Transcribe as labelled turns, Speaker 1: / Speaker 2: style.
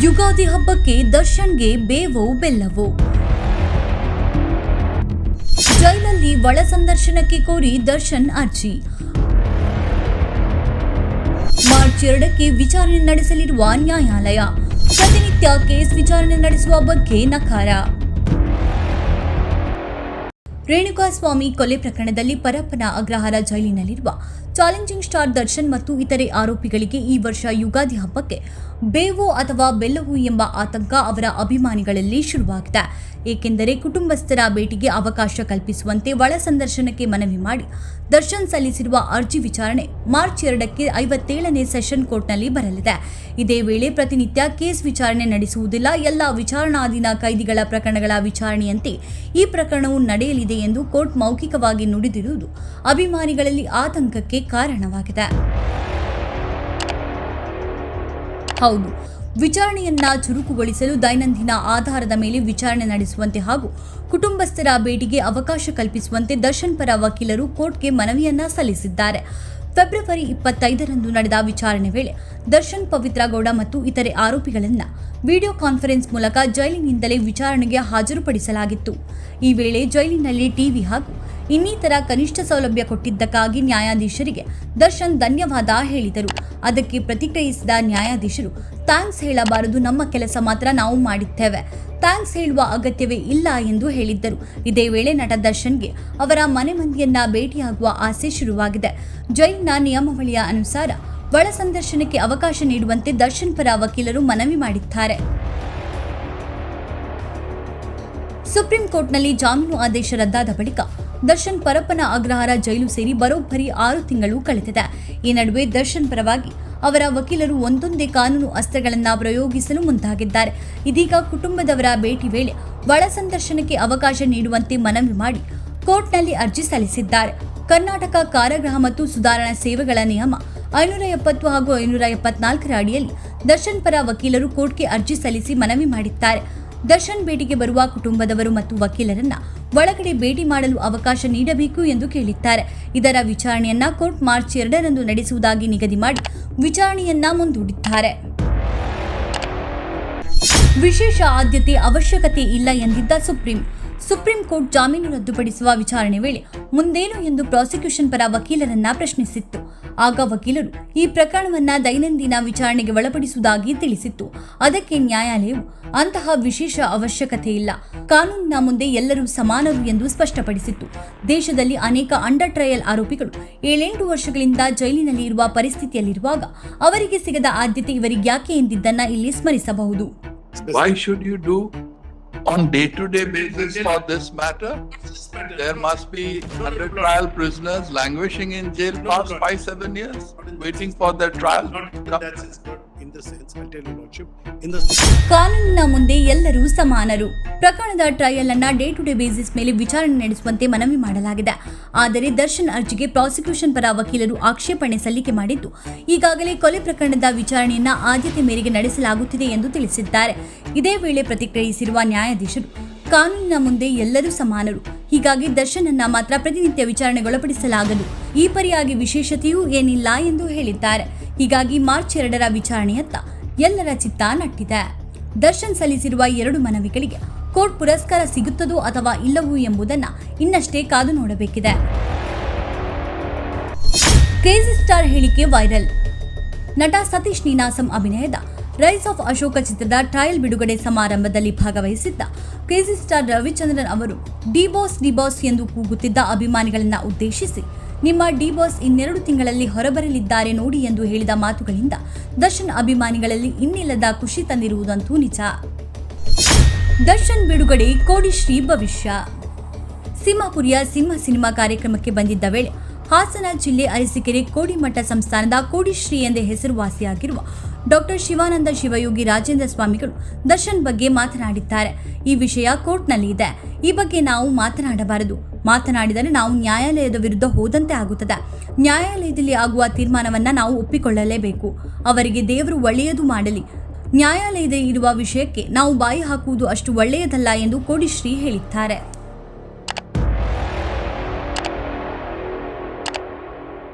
Speaker 1: ಯುಗಾದಿ ಹಬ್ಬಕ್ಕೆ ದರ್ಶನ್ಗೆ ಬೇವೋ ಬೆಲ್ಲವೋ. ಜೈಲಲ್ಲಿ ಒಳ ಸಂದರ್ಶನಕ್ಕೆ ಕೋರಿ ದರ್ಶನ್ ಅರ್ಜಿ. ಮಾರ್ಚ್ 2ಕ್ಕೆ ವಿಚಾರಣೆ ನಡೆಸಲಿರುವ ನ್ಯಾಯಾಲಯ. ಪ್ರತಿನಿತ್ಯ ಕೇಸ್ ವಿಚಾರಣೆ ನಡೆಸುವ ಬಗ್ಗೆ ನಕಾರ. ರೇಣುಕಾಸ್ವಾಮಿ ಕೊಲೆ ಪ್ರಕರಣದಲ್ಲಿ ಪರಪ್ಪನ ಅಗ್ರಹಾರ ಜೈಲಿನಲ್ಲಿರುವ ಚಾಲೆಂಜಿಂಗ್ ಸ್ಟಾರ್ ದರ್ಶನ್ ಮತ್ತು ಇತರೆ ಆರೋಪಿಗಳಿಗೆ ಈ ವರ್ಷ ಯುಗಾದಿ ಹಬ್ಬಕ್ಕೆ ಬೇವೋ ಅಥವಾ ಬೆಲ್ಲವೋ ಎಂಬ ಆತಂಕ ಅವರ ಅಭಿಮಾನಿಗಳಲ್ಲಿ ಶುರುವಾಗಿದೆ. ಏಕೆಂದರೆ ಕುಟುಂಬಸ್ಥರ ಭೇಟಿಗೆ ಅವಕಾಶ ಕಲ್ಪಿಸುವಂತೆ ಒಳ ಸಂದರ್ಶನಕ್ಕೆ ಮನವಿ ಮಾಡಿ ದರ್ಶನ್ ಸಲ್ಲಿಸಿರುವ ಅರ್ಜಿ ವಿಚಾರಣೆ ಮಾರ್ಚ್ 2ಕ್ಕೆ 57ನೇ ಸೆಷನ್ ಕೋರ್ಟ್ನಲ್ಲಿ ಬರಲಿದೆ. ಇದೇ ವೇಳೆ ಪ್ರತಿನಿತ್ಯ ಕೇಸ್ ವಿಚಾರಣೆ ನಡೆಸುವುದಿಲ್ಲ. ಎಲ್ಲ ವಿಚಾರಣಾಧೀನ ಕೈದಿಗಳ ಪ್ರಕರಣಗಳ ವಿಚಾರಣೆಯಂತೆ ಈ ಪ್ರಕರಣವು ನಡೆಯಲಿದೆ ಎಂದು ಕೋರ್ಟ್ ಮೌಖಿಕವಾಗಿ ನುಡಿದಿರುವುದು ಅಭಿಮಾನಿಗಳಲ್ಲಿ ಆತಂಕಕ್ಕೆ ಕಾರಣವಾಗಿದೆ. ಹೌದು, ವಿಚಾರಣೆಯನ್ನ ಚುರುಕುಗೊಳಿಸಲು ದೈನಂದಿನ ಆಧಾರದ ಮೇಲೆ ವಿಚಾರಣೆ ನಡೆಸುವಂತೆ ಹಾಗೂ ಕುಟುಂಬಸ್ಥರ ಭೇಟಿಗೆ ಅವಕಾಶ ಕಲ್ಪಿಸುವಂತೆ ದರ್ಶನ್ ಪರ ವಕೀಲರು ಕೋರ್ಟ್ಗೆ ಮನವಿಯನ್ನ ಸಲ್ಲಿಸಿದ್ದಾರೆ. ಫೆಬ್ರವರಿ 25ರಂದು ನಡೆದ ವಿಚಾರಣೆ ವೇಳೆ ದರ್ಶನ್, ಪವಿತ್ರ ಗೌಡ ಮತ್ತು ಇತರೆ ಆರೋಪಿಗಳನ್ನ ವಿಡಿಯೋ ಕಾನ್ಫರೆನ್ಸ್ ಮೂಲಕ ಜೈಲಿನಿಂದಲೇ ವಿಚಾರಣೆಗೆ ಹಾಜರುಪಡಿಸಲಾಗಿತ್ತು. ಈ ವೇಳೆ ಜೈಲಿನಲ್ಲಿ ಟಿವಿ ಹಾಗೂ ಇನ್ನಿತರ ಕನಿಷ್ಠ ಸೌಲಭ್ಯ ಕೊಟ್ಟಿದ್ದಕ್ಕಾಗಿ ನ್ಯಾಯಾಧೀಶರಿಗೆ ದರ್ಶನ್ ಧನ್ಯವಾದ ಹೇಳಿದರು. ಅದಕ್ಕೆ ಪ್ರತಿಕ್ರಿಯಿಸಿದ ನ್ಯಾಯಾಧೀಶರು, ಥ್ಯಾಂಕ್ಸ್ ಹೇಳಬಾರದು, ನಮ್ಮ ಕೆಲಸ ಮಾತ್ರ ನಾವು ಮಾಡಿದ್ದೇವೆ, ಥ್ಯಾಂಕ್ಸ್ ಹೇಳುವ ಅಗತ್ಯವೇ ಇಲ್ಲ ಎಂದು ಹೇಳಿದ್ದರು. ಇದೇ ವೇಳೆ ನಟ ದರ್ಶನ್ಗೆ ಅವರ ಮನೆ ಮಂದಿಯನ್ನ ಭೇಟಿಯಾಗುವ ಆಸೆ ಶುರುವಾಗಿದೆ. ಜೈಲಿನ ನಿಯಮಾವಳಿಯ ಅನುಸಾರ ಒಳ ಸಂದರ್ಶನಕ್ಕೆ ಅವಕಾಶ ನೀಡುವಂತೆ ದರ್ಶನ್ ಪರ ವಕೀಲರು ಮನವಿ ಮಾಡಿದ್ದಾರೆ. ಸುಪ್ರೀಂ ಕೋರ್ಟ್ನಲ್ಲಿ ಜಾಮೀನು ಆದೇಶ ರದ್ದಾದ ಬಳಿಕ ದರ್ಶನ್ ಪರಪ್ಪನ ಅಗ್ರಹಾರ ಜೈಲು ಸೇರಿ ಬರೋಬ್ಬರಿ 6 ತಿಂಗಳು ಕಳೆದಿದೆ. ಈ ನಡುವೆ ದರ್ಶನ್ ಪರವಾಗಿ ಅವರ ವಕೀಲರು ಒಂದೊಂದೇ ಕಾನೂನು ಅಸ್ತ್ರಗಳನ್ನು ಪ್ರಯೋಗಿಸಲು ಮುಂದಾಗಿದ್ದಾರೆ. ಇದೀಗ ಕುಟುಂಬದವರ ಭೇಟಿ ವೇಳೆ ಒಳ ಸಂದರ್ಶನಕ್ಕೆ ಅವಕಾಶ ನೀಡುವಂತೆ ಮನವಿ ಮಾಡಿ ಕೋರ್ಟ್ನಲ್ಲಿ ಅರ್ಜಿ ಸಲ್ಲಿಸಿದ್ದಾರೆ. ಕರ್ನಾಟಕ ಕಾರಾಗೃಹ ಮತ್ತು ಸುಧಾರಣಾ ಸೇವೆಗಳ ನಿಯಮ 570 ಹಾಗೂ 574ರ ಅಡಿಯಲ್ಲಿ ದರ್ಶನ್ ಪರ ವಕೀಲರು ಕೋರ್ಟ್ಗೆ ಅರ್ಜಿ ಸಲ್ಲಿಸಿ ಮನವಿ ಮಾಡಿದ್ದಾರೆ. ದರ್ಶನ್ ಭೇಟಿಗೆ ಬರುವ ಕುಟುಂಬದವರು ಮತ್ತು ವಕೀಲರನ್ನ ಒಳಗಡೆ ಭೇಟಿ ಮಾಡಲು ಅವಕಾಶ ನೀಡಬೇಕು ಎಂದು ಕೇಳಿದ್ದಾರೆ. ಇದರ ವಿಚಾರಣೆಯನ್ನ ಕೋರ್ಟ್ ಮಾರ್ಚ್ 2ರಂದು ನಡೆಸುವುದಾಗಿ ನಿಗದಿ ಮಾಡಿ ವಿಚಾರಣೆಯನ್ನ ಮುಂದೂಡಿದ್ದಾರೆ. ವಿಶೇಷ ಆದ್ಯತೆ ಅವಶ್ಯಕತೆ ಇಲ್ಲ ಎಂದಿದ್ದ ಸುಪ್ರೀಂ ಕೋರ್ಟ್ ಜಾಮೀನು ರದ್ದುಪಡಿಸುವ ವಿಚಾರಣೆ ವೇಳೆ ಮುಂದೇನು ಎಂದು ಪ್ರಾಸಿಕ್ಯೂಷನ್ ಪರ ವಕೀಲರನ್ನ ಪ್ರಶ್ನಿಸಿತ್ತು. ಆಗ ವಕೀಲರು ಈ ಪ್ರಕರಣವನ್ನ ದೈನಂದಿನ ವಿಚಾರಣೆಗೆ ಒಳಪಡಿಸುವುದಾಗಿ ತಿಳಿಸಿತ್ತು. ಅದಕ್ಕೆ ನ್ಯಾಯಾಲಯವು ಅಂತಹ ವಿಶೇಷ ಅವಶ್ಯಕತೆ ಇಲ್ಲ, ಕಾನೂನಿನ ಮುಂದೆ ಎಲ್ಲರೂ ಸಮಾನರು ಎಂದು ಸ್ಪಷ್ಟಪಡಿಸಿತ್ತು. ದೇಶದಲ್ಲಿ ಅನೇಕ ಅಂಡರ್ ಟ್ರಯಲ್ ಆರೋಪಿಗಳು 7-8 ವರ್ಷಗಳಿಂದ ಜೈಲಿನಲ್ಲಿ ಇರುವ ಪರಿಸ್ಥಿತಿಯಲ್ಲಿರುವಾಗ ಅವರಿಗೆ ಸಿಗದ ಆದ್ಯತೆ ಇವರಿಗ್ಯಾಕೆ ಎಂದಿದ್ದನ್ನ ಇಲ್ಲಿ ಸ್ಮರಿಸಬಹುದು.
Speaker 2: Why should you do on day-to-day basis for this matter? There must be under trial prisoners languishing in jail past 5-7 years waiting for their trial.
Speaker 3: In the sense, I tell you lordship,
Speaker 1: ಕಾನೂನಿನ ಮುಂದೆ ಎಲ್ಲರೂ ಸಮಾನರು. ಪ್ರಕರಣದ trial ಅನ್ನ day to day basis ಮೇಲೆ ವಿಚಾರಣೆ ನಡೆಸುವಂತೆ ಮನವಿ ಮಾಡಲಾಗಿದೆ. ಆದರೆ ದರ್ಶನ್ ಅರ್ಜಿಗೆ ಪ್ರಾಸಿಕ್ಯೂಷನ್ ಪರ ವಕೀಲರು ಆಕ್ಷೇಪಣೆ ಸಲ್ಲಿಕೆ ಮಾಡಿದ್ದು, ಈಗಾಗಲೇ ಕೊಲೆ ಪ್ರಕರಣದ ವಿಚಾರಣೆಯನ್ನ ಆದ್ಯತೆ ಮೇರೆಗೆ ನಡೆಸಲಾಗುತ್ತಿದೆ ಎಂದು ತಿಳಿಸಿದ್ದಾರೆ. ಇದೇ ವೇಳೆ ಪ್ರತಿಕ್ರಿಯಿಸಿರುವ ನ್ಯಾಯಾಧೀಶರು, ಕಾನೂನಿನ ಮುಂದೆ ಎಲ್ಲರೂ ಸಮಾನರು, ಹೀಗಾಗಿ ದರ್ಶನ್ ಅನ್ನ ಮಾತ್ರ ಪ್ರತಿನಿತ್ಯ ವಿಚಾರಣೆಗೊಳಪಡಿಸಲಾಗದು, ಈ ಪರಿಯಾಗಿ ವಿಶೇಷತೆಯೂ ಏನಿಲ್ಲ ಎಂದು ಹೇಳಿದ್ದಾರೆ. ಹೀಗಾಗಿ ಮಾರ್ಚ್ 2ರ ವಿಚಾರಣೆಯತ್ತ ಎಲ್ಲರ ಚಿತ್ತ ನಟ್ಟಿದೆ. ದರ್ಶನ್ ಸಲ್ಲಿಸಿರುವ 2 ಮನವಿಗಳಿಗೆ ಕೋರ್ಟ್ ಪುರಸ್ಕಾರ ಸಿಗುತ್ತದೋ ಅಥವಾ ಇಲ್ಲವೋ ಎಂಬುದನ್ನು ಇನ್ನಷ್ಟೇ ಕಾದು ನೋಡಬೇಕಿದೆ. ಕ್ರೇಜಿ ಸ್ಟಾರ್ ಹೇಳಿಕೆ ವೈರಲ್. ನಟ ಸತೀಶ್ ನೀನಾಸಂ ಅಭಿನಯದ ರೈಸ್ ಆಫ್ ಅಶೋಕ ಚಿತ್ರದ ಟ್ರಯಲ್ ಬಿಡುಗಡೆ ಸಮಾರಂಭದಲ್ಲಿ ಭಾಗವಹಿಸಿದ್ದ ಕ್ರೇಜಿ ಸ್ಟಾರ್ ರವಿಚಂದ್ರನ್ ಅವರು ಡಿ ಬಾಸ್ ಎಂದು ಕೂಗುತ್ತಿದ್ದ ಅಭಿಮಾನಿಗಳನ್ನ ಉದ್ದೇಶಿಸಿ, ನಿಮ್ಮ ಡಿ ಬಾಸ್ 2 ತಿಂಗಳಲ್ಲಿ ಹೊರಬರಲಿದ್ದಾರೆ ನೋಡಿ ಎಂದು ಹೇಳಿದ ಮಾತುಗಳಿಂದ ದರ್ಶನ್ ಅಭಿಮಾನಿಗಳಲ್ಲಿ ಇನ್ನಿಲ್ಲದ ಖುಷಿ ತಂದಿರುವುದಂತೂ ನಿಜ. ದರ್ಶನ್ ಬಿಡುಗಡೆ ಕೋಡಿಶ್ರೀ ಭವಿಷ್ಯ. ಸಿಂಹಪುರಿಯ ಸಿನಿಮಾ ಕಾರ್ಯಕ್ರಮಕ್ಕೆ ಬಂದಿದ್ದ ವೇಳೆ ಹಾಸನ ಜಿಲ್ಲೆ ಅರಸೀಕೆರೆ ಕೋಡಿಮಠ ಸಂಸ್ಥಾನದ ಕೋಡಿಶ್ರೀ ಎಂದೇ ಹೆಸರುವಾಸಿಯಾಗಿರುವ ಡಾಕ್ಟರ್ ಶಿವಾನಂದ ಶಿವಯೋಗಿ ರಾಜೇಂದ್ರ ಸ್ವಾಮಿಗಳು ದರ್ಶನ್ ಬಗ್ಗೆ ಮಾತನಾಡಿದ್ದಾರೆ. ಈ ವಿಷಯ ಕೋರ್ಟ್ನಲ್ಲಿ ಇದೆ, ಈ ಬಗ್ಗೆ ನಾವು ಮಾತನಾಡಬಾರದು, ಮಾತನಾಡಿದರೆ ನಾವು ನ್ಯಾಯಾಲಯದ ವಿರುದ್ಧ ಹೋದಂತೆ ಆಗುತ್ತದೆ. ನ್ಯಾಯಾಲಯದಲ್ಲಿ ಆಗುವ ತೀರ್ಮಾನವನ್ನ ನಾವು ಒಪ್ಪಿಕೊಳ್ಳಲೇಬೇಕು. ಅವರಿಗೆ ದೇವರು ಒಳ್ಳೆಯದು ಮಾಡಲಿ. ನ್ಯಾಯಾಲಯದಲ್ಲಿ ಇರುವ ವಿಷಯಕ್ಕೆ ನಾವು ಬಾಯಿ ಹಾಕುವುದು ಅಷ್ಟು ಒಳ್ಳೆಯದಲ್ಲ ಎಂದು ಕೋಡಿಶ್ರೀ ಹೇಳಿದ್ದಾರೆ.